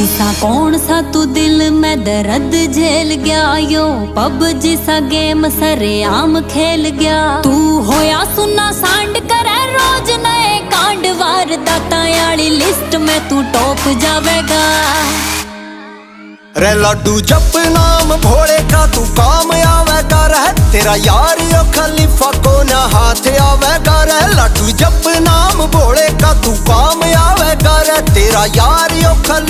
सा कौन सा तू दिल में दर्द झेल गया यो पबजी सा गेम सरेआम खेल गया। तू होया सुना सांड करे रोज नए कांड वारदातां वाली लिस्ट में तू टॉप जावेगा। रे लड्डू जप नाम भोले का तू काम आवेगा रे, तेरा यार यो खलीफा को ना हाथ आवेगा रे। लड्डू जप नाम भोले का तू काम आवेगा रे, तेरा यार यो खलीफा